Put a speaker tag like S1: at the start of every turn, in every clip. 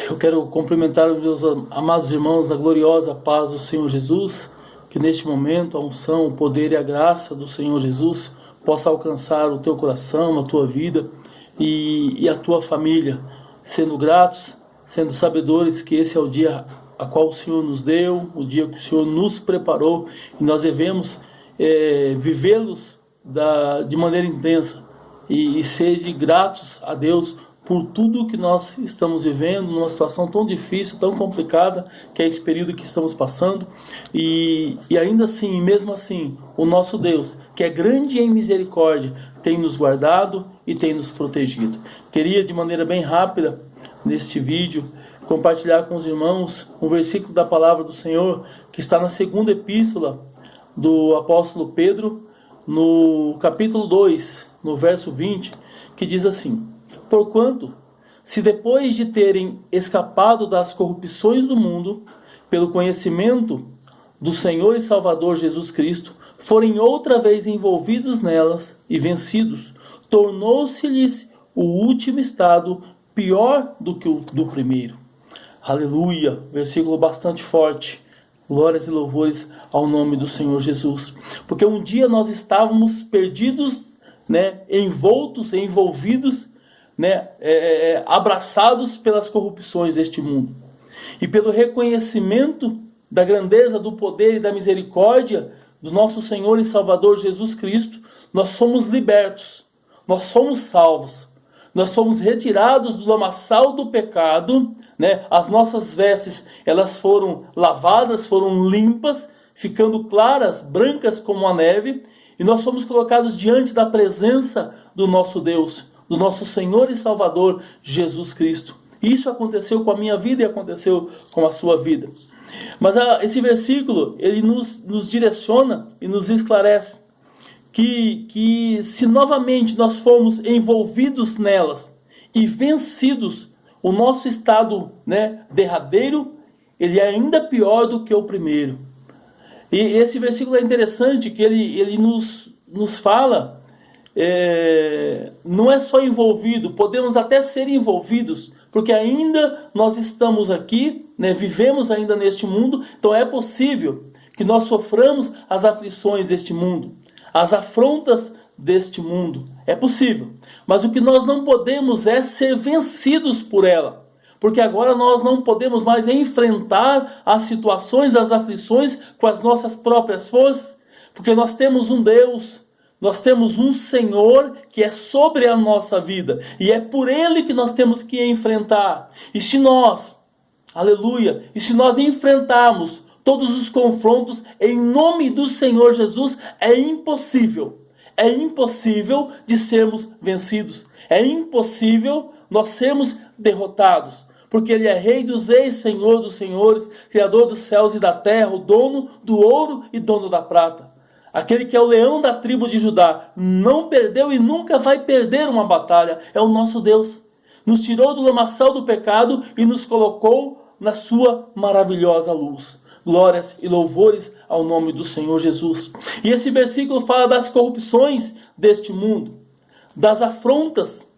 S1: Eu quero cumprimentar os meus amados irmãos da gloriosa paz do Senhor Jesus, que neste momento a unção, o poder e a graça do Senhor Jesus possa alcançar o teu coração, a tua vida e a tua família, sendo gratos, sendo sabedores que esse é o dia a qual o Senhor nos deu, o dia que o Senhor nos preparou, e nós devemos vivê-los de maneira intensa e seja gratos a Deus por tudo que nós estamos vivendo, numa situação tão difícil, tão complicada, que é esse período que estamos passando, e ainda assim, mesmo assim, o nosso Deus, que é grande em misericórdia, tem nos guardado e tem nos protegido. Queria, de maneira bem rápida, neste vídeo, compartilhar com os irmãos um versículo da palavra do Senhor, que está na segunda epístola do apóstolo Pedro, no capítulo 2, no verso 20, que diz assim: porquanto, se depois de terem escapado das corrupções do mundo, pelo conhecimento do Senhor e Salvador Jesus Cristo, forem outra vez envolvidos nelas e vencidos, tornou-se-lhes o último estado pior do que o do primeiro. Aleluia! Versículo bastante forte. Glórias e louvores ao nome do Senhor Jesus. Porque um dia nós estávamos perdidos, envolvidos, abraçados pelas corrupções deste mundo. E pelo reconhecimento da grandeza, do poder e da misericórdia do nosso Senhor e Salvador Jesus Cristo, nós fomos libertos, nós fomos salvos. Nós fomos retirados do lamaçal do pecado, As nossas vestes, elas foram lavadas, foram limpas, ficando claras, brancas como a neve, e nós fomos colocados diante da presença do nosso Deus, do nosso Senhor e Salvador Jesus Cristo. Isso aconteceu com a minha vida e aconteceu com a sua vida. Mas esse versículo, ele nos direciona e nos esclarece que se novamente nós formos envolvidos nelas e vencidos, o nosso estado derradeiro, ele é ainda pior do que o primeiro. E esse versículo é interessante, que ele nos fala, não é só envolvido, podemos até ser envolvidos, porque ainda nós estamos aqui, vivemos ainda neste mundo, então é possível que nós soframos as aflições deste mundo, as afrontas deste mundo. É possível. Mas o que nós não podemos é ser vencidos por ela. Porque agora nós não podemos mais enfrentar as situações, as aflições com as nossas próprias forças. Porque nós temos um Deus, nós temos um Senhor que é sobre a nossa vida. E é por Ele que nós temos que enfrentar. E se nós, aleluia, e se nós enfrentarmos todos os confrontos em nome do Senhor Jesus, é impossível de sermos vencidos, é impossível nós sermos derrotados, porque Ele é Rei dos Reis, Senhor dos Senhores, Criador dos céus e da terra, o dono do ouro e dono da prata, aquele que é o leão da tribo de Judá, não perdeu e nunca vai perder uma batalha, é o nosso Deus, nos tirou do lamaçal do pecado e nos colocou na sua maravilhosa luz. Glórias e louvores ao nome do Senhor Jesus. E esse versículo fala das corrupções deste mundo, das afrontas,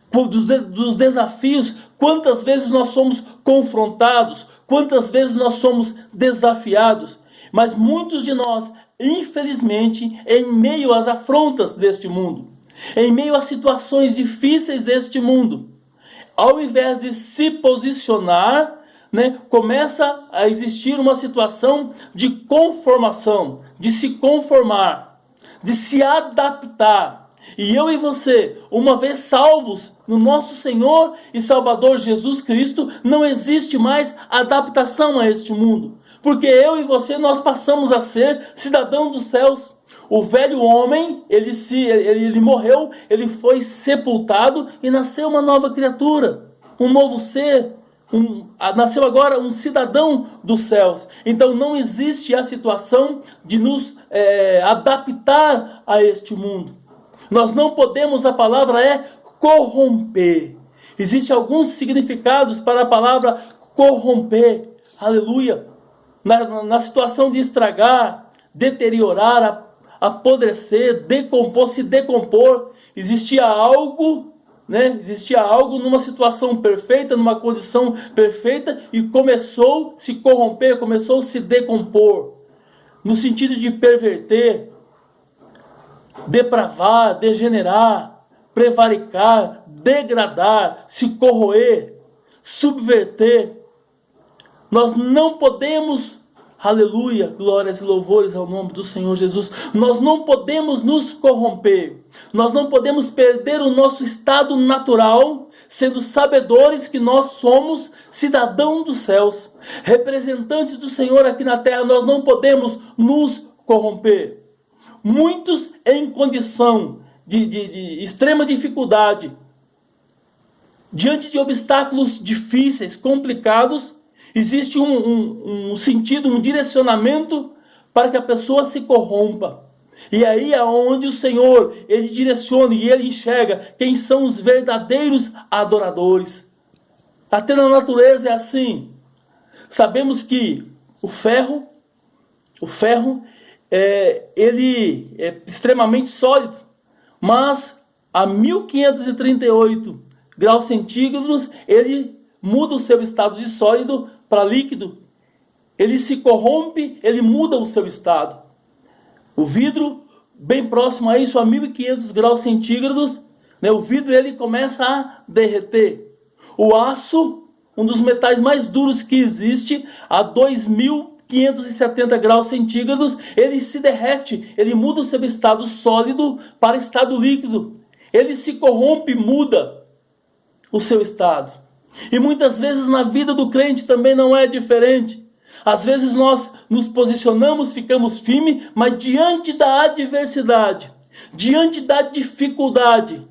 S1: dos desafios. Quantas vezes nós somos confrontados, quantas vezes nós somos desafiados. Mas muitos de nós, infelizmente, em meio às afrontas deste mundo, em meio às situações difíceis deste mundo, ao invés de se posicionar, começa a existir uma situação de conformação, de se conformar, de se adaptar. E eu e você, uma vez salvos no nosso Senhor e Salvador Jesus Cristo, não existe mais adaptação a este mundo. Porque eu e você, nós passamos a ser cidadão dos céus. O velho homem, ele morreu, ele foi sepultado e nasceu uma nova criatura, um novo ser. Nasceu agora um cidadão dos céus. Então não existe a situação de nos adaptar a este mundo. Nós não podemos, a palavra é corromper. Existem alguns significados para a palavra corromper. Aleluia. Na situação de estragar, deteriorar, apodrecer, decompor, se decompor. Existia algo né? Existia algo numa situação perfeita, numa condição perfeita, e começou a se corromper, começou a se decompor, no sentido de perverter, depravar, degenerar, prevaricar, degradar, se corroer, subverter. Nós não podemos, aleluia, glórias e louvores ao nome do Senhor Jesus, nós não podemos nos corromper, nós não podemos perder o nosso estado natural, sendo sabedores que nós somos cidadãos dos céus, representantes do Senhor aqui na terra. Nós não podemos nos corromper. Muitos em condição de extrema dificuldade, diante de obstáculos difíceis, complicados, existe um sentido, um direcionamento para que a pessoa se corrompa. E aí é onde o Senhor, Ele direciona e Ele enxerga quem são os verdadeiros adoradores. Até na natureza é assim. Sabemos que o ferro, ele é extremamente sólido, mas a 1538 graus centígrados, ele muda o seu estado de sólido para líquido. Ele se corrompe, ele muda o seu estado. O vidro, bem próximo a isso, a 1500 graus centígrados, né, o vidro ele começa a derreter. O aço, um dos metais mais duros que existe, a 2570 graus centígrados, ele se derrete, ele muda o seu estado sólido para estado líquido. Ele se corrompe, muda o seu estado. E muitas vezes na vida do crente também não é diferente. Às vezes nós nos posicionamos, ficamos firmes, mas diante da adversidade, diante da dificuldade,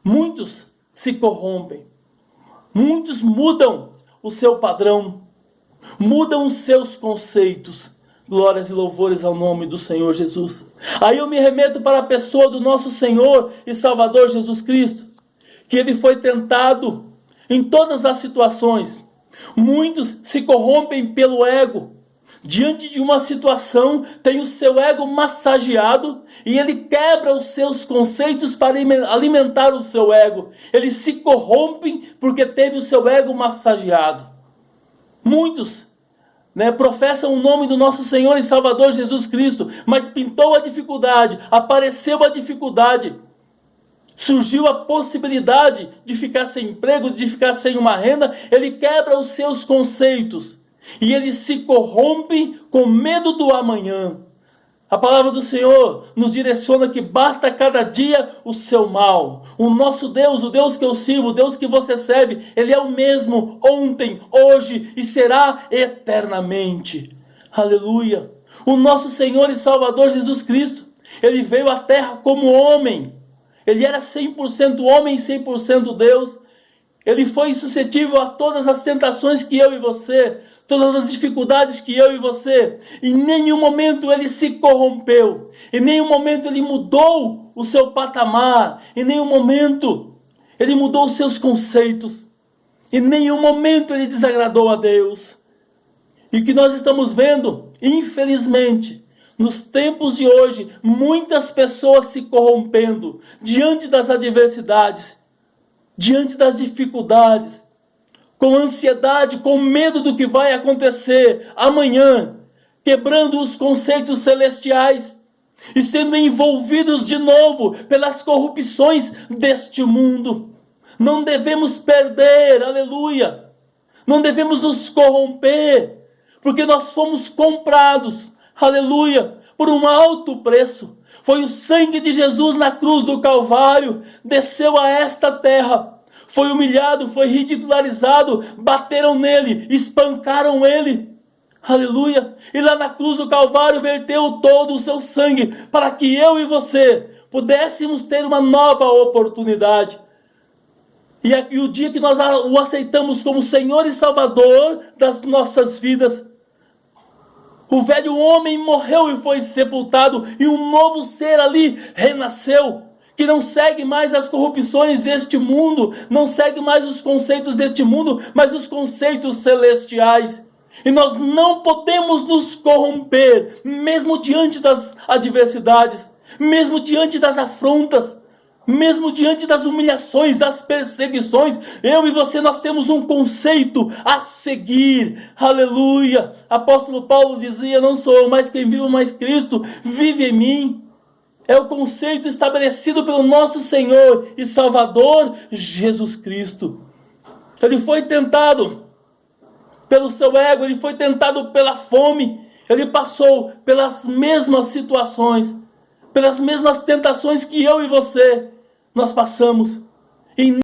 S1: muitos se corrompem. Muitos mudam o seu padrão, mudam os seus conceitos. Glórias e louvores ao nome do Senhor Jesus. Aí eu me remeto para a pessoa do nosso Senhor e Salvador Jesus Cristo, que Ele foi tentado em todas as situações. Muitos se corrompem pelo ego. Diante de uma situação, tem o seu ego massageado e ele quebra os seus conceitos para alimentar o seu ego. Ele se corrompe porque teve o seu ego massageado. Muitos, professam o nome do nosso Senhor e Salvador Jesus Cristo, mas pintou a dificuldade, apareceu a dificuldade. Surgiu a possibilidade de ficar sem emprego, de ficar sem uma renda, ele quebra os seus conceitos e ele se corrompe com medo do amanhã. A palavra do Senhor nos direciona que basta cada dia o seu mal. O nosso Deus, o Deus que eu sirvo, o Deus que você serve, Ele é o mesmo ontem, hoje e será eternamente. Aleluia! O nosso Senhor e Salvador Jesus Cristo, Ele veio à terra como homem. Ele era 100% homem e 100% Deus. Ele foi suscetível a todas as tentações que eu e você, todas as dificuldades que eu e você. Em nenhum momento ele se corrompeu. Em nenhum momento ele mudou o seu patamar. Em nenhum momento ele mudou os seus conceitos. Em nenhum momento ele desagradou a Deus. E o que nós estamos vendo, infelizmente, nos tempos de hoje, muitas pessoas se corrompendo diante das adversidades, diante das dificuldades, com ansiedade, com medo do que vai acontecer amanhã, quebrando os conceitos celestiais e sendo envolvidos de novo pelas corrupções deste mundo. Não devemos perder, aleluia, não devemos nos corromper, porque nós fomos comprados, aleluia, por um alto preço. Foi o sangue de Jesus na cruz do Calvário, desceu a esta terra, foi humilhado, foi ridicularizado, bateram nele, espancaram ele, aleluia, e lá na cruz do Calvário verteu todo o seu sangue, para que eu e você pudéssemos ter uma nova oportunidade. E o dia que nós o aceitamos como Senhor e Salvador das nossas vidas, o velho homem morreu e foi sepultado, e um novo ser ali renasceu, que não segue mais as corrupções deste mundo, não segue mais os conceitos deste mundo, mas os conceitos celestiais. E nós não podemos nos corromper, mesmo diante das adversidades, mesmo diante das afrontas, Mesmo diante das humilhações, das perseguições, eu e você, nós temos um conceito a seguir. Aleluia! Apóstolo Paulo dizia, não sou eu mais quem vive, mas Cristo vive em mim. É o conceito estabelecido pelo nosso Senhor e Salvador Jesus Cristo. Ele foi tentado pelo seu ego, ele foi tentado pela fome, ele passou pelas mesmas situações, pelas mesmas tentações que eu e você, nós passamos.